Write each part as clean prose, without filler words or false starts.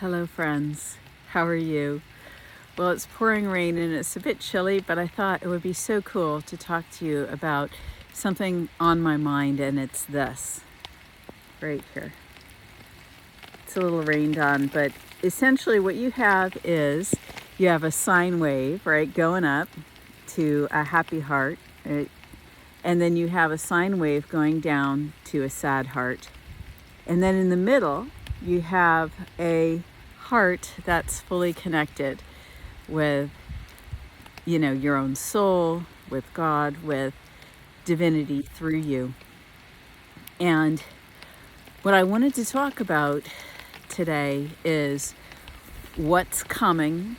Hello friends, how are you? Well, it's pouring rain and it's a bit chilly, but I thought it would be so cool to talk to you about something on my mind, and it's this right here. It's a little rained on, but essentially what you have is you have a sine wave, right, going up to a happy heart, right? And then you have a sine wave going down to a sad heart. And then in the middle, you have a heart that's fully connected with, your own soul, with God, with divinity through you. And what I wanted to talk about today is what's coming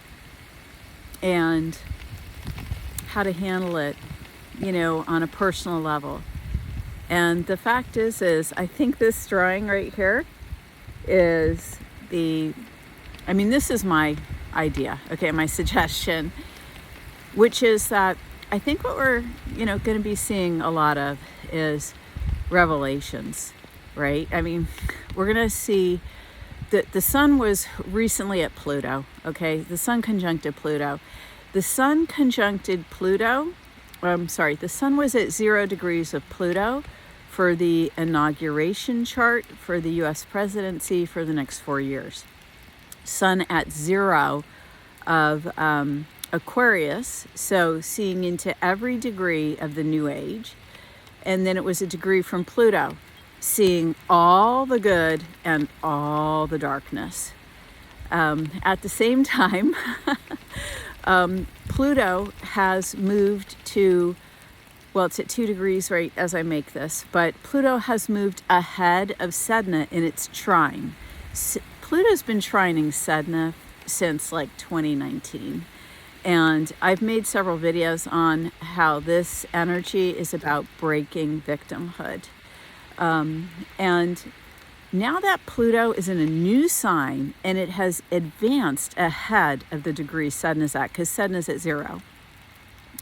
and how to handle it, on a personal level. And the fact is I think this drawing right here is this is my idea, okay, my suggestion, which is that I think what we're, going to be seeing a lot of is revelations, right? We're going to see that the sun was recently at Pluto, okay? The sun conjuncted Pluto. The sun was at 0 degrees of Pluto for the inauguration chart for the US presidency for the next 4 years. Sun at 0 of Aquarius, so seeing into every degree of the new age. And then it was a degree from Pluto, seeing all the good and all the darkness. At the same time, Pluto has moved to, it's at 2 degrees right as I make this, but Pluto has moved ahead of Sedna in its trine. Pluto's been trining Sedna since 2019. And I've made several videos on how this energy is about breaking victimhood. And now that Pluto is in a new sign and it has advanced ahead of the degree Sedna's at, because Sedna's at 0.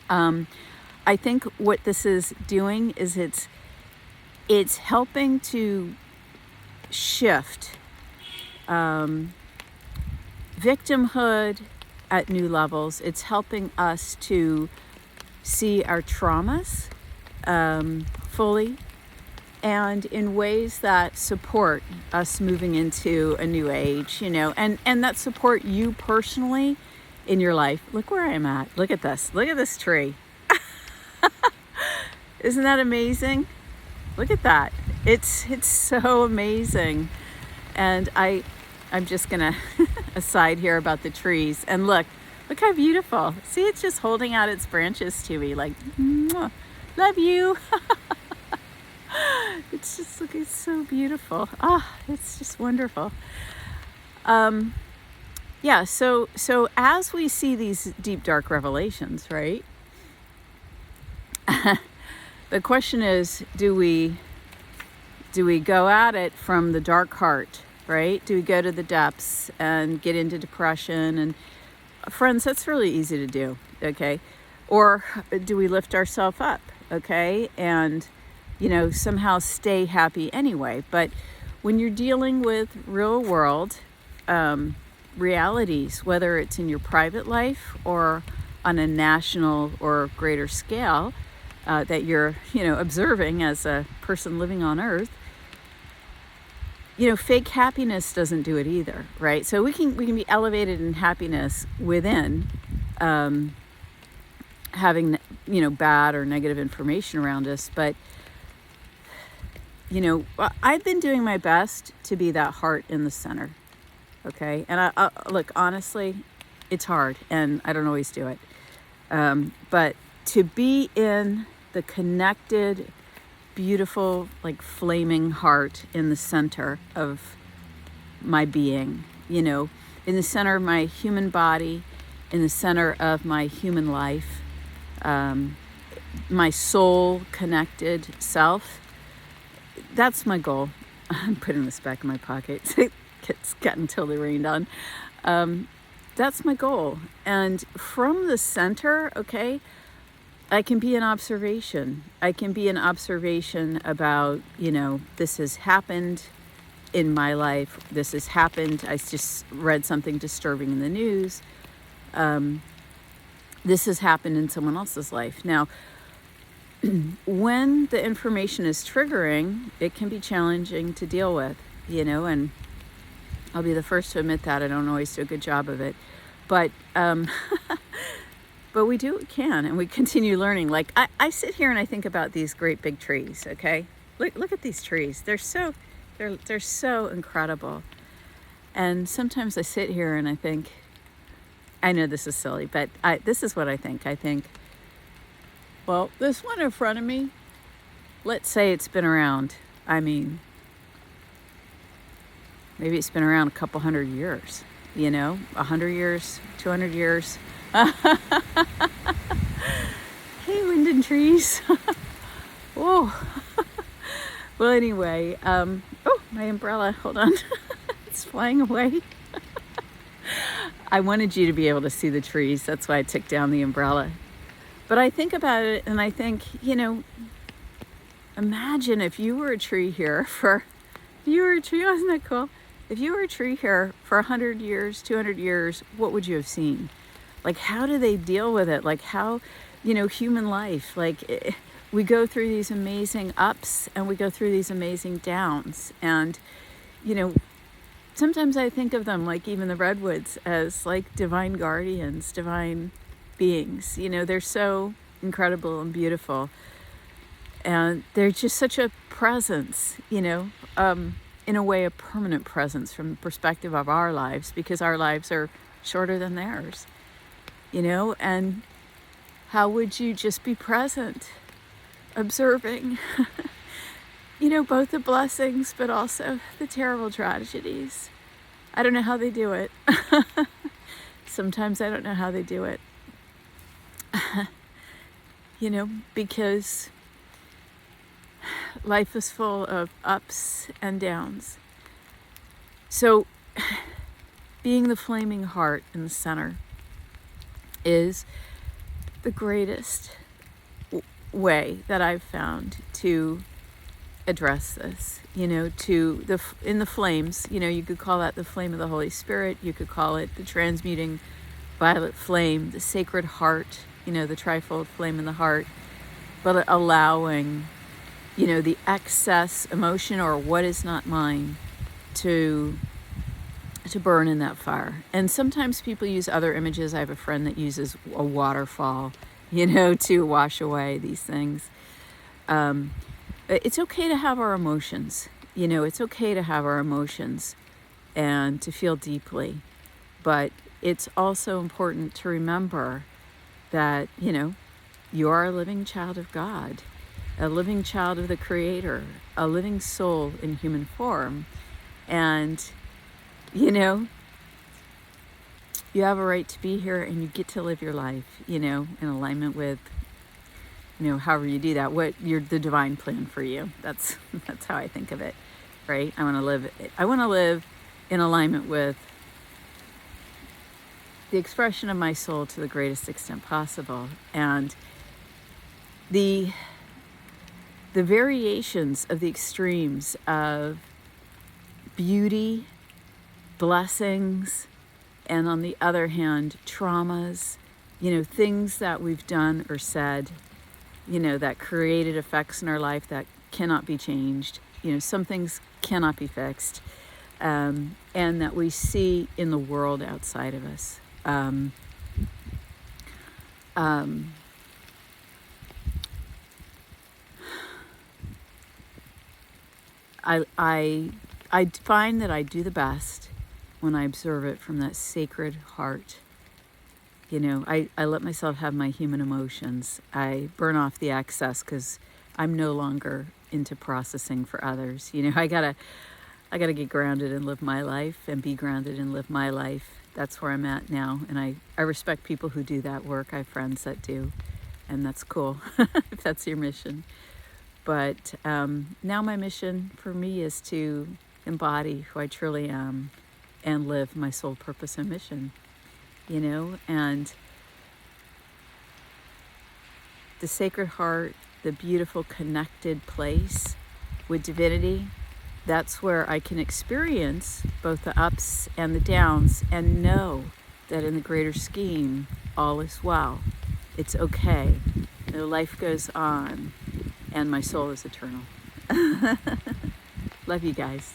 I think what this is doing is it's helping to shift victimhood at new levels. It's helping us to see our traumas fully and in ways that support us moving into a new age, and that support you personally in your life. Look where I'm at. Look at this. Look at this tree. Isn't that amazing? Look at that. It's so amazing. And I'm just gonna aside here about the trees, and look how beautiful. See, it's just holding out its branches to me like, mwah, love you. It's just, look, it's so beautiful. It's just wonderful. So as we see these deep, dark revelations, right? The question is, do we go at it from the dark heart, right? Do we go to the depths and get into depression? And friends, that's really easy to do, okay? Or do we lift ourselves up, okay? And, somehow stay happy anyway. But when you're dealing with real world realities, whether it's in your private life or on a national or greater scale, that you're, observing as a person living on Earth, fake happiness doesn't do it either, right? So we can be elevated in happiness within having, bad or negative information around us. But, I've been doing my best to be that heart in the center, okay? And I look, honestly, it's hard, and I don't always do it. But to be in the connected, beautiful, flaming heart in the center of my being, in the center of my human body, in the center of my human life, my soul connected self. That's my goal. I'm putting this back in my pocket. It's gotten totally rained on. That's my goal. And from the center, okay, I can be an observation. I can be an observation about, this has happened. in my life, this has happened. I just read something disturbing in the news. This has happened in someone else's life. Now, when the information is triggering, it can be challenging to deal with, and I'll be the first to admit that. I don't always do a good job of it. But but we do what we can, and we continue learning. Like, I sit here and I think about these great big trees, okay? Look at these trees. They're so incredible. And sometimes I sit here and I think, I know this is silly, but this is what I think. I think, well, this one in front of me, let's say it's been around. I mean, maybe it's been around a couple hundred years, 100 years, 200 years. Hey, wind and trees. Whoa. Well, anyway, oh, my umbrella, hold on. It's flying away. I wanted you to be able to see the trees. That's why I took down the umbrella. But I think about it and I think, imagine if you were a tree here wasn't that cool? If you were a tree here for 100 years, 200 years, what would you have seen? Like, how do they deal with it? Like, how, human life, like, we go through these amazing ups and we go through these amazing downs. And, sometimes I think of them, like even the redwoods, as like divine guardians, divine beings. They're so incredible and beautiful. And they're just such a presence, in a way, a permanent presence from the perspective of our lives, because our lives are shorter than theirs, and how would you just be present, observing, both the blessings, but also the terrible tragedies. I don't know how they do it. Sometimes I don't know how they do it. Because life is full of ups and downs. So being the flaming heart in the center is the greatest way that I've found to address this, in the flames, you could call that the flame of the Holy Spirit. You could call it the transmuting violet flame, the sacred heart, the trifold flame in the heart, but allowing, the excess emotion or what is not mine to burn in that fire. And sometimes people use other images. I have a friend that uses a waterfall, to wash away these things. It's okay to have our emotions, it's okay to have our emotions and to feel deeply, but it's also important to remember that, you are a living child of God, a living child of the Creator, a living soul in human form. And, you have a right to be here and you get to live your life, in alignment with, however you do that, the divine plan for you. That's how I think of it, right? I want to live in alignment with the expression of my soul to the greatest extent possible. And the variations of the extremes of beauty, blessings, and on the other hand, traumas, things that we've done or said, that created effects in our life that cannot be changed. Some things cannot be fixed, and that we see in the world outside of us. I find that I do the best when I observe it from that sacred heart. I let myself have my human emotions. I burn off the excess because I'm no longer into processing for others. I gotta get grounded and live my life and be grounded and live my life. That's where I'm at now. And I respect people who do that work. I have friends that do, and that's cool if that's your mission. But now my mission for me is to embody who I truly am and live my soul purpose and mission, and the Sacred Heart, the beautiful connected place with divinity, That's where I can experience both the ups and the downs and know that in the greater scheme, all is well. It's okay. Life goes on and my soul is eternal. Love you guys.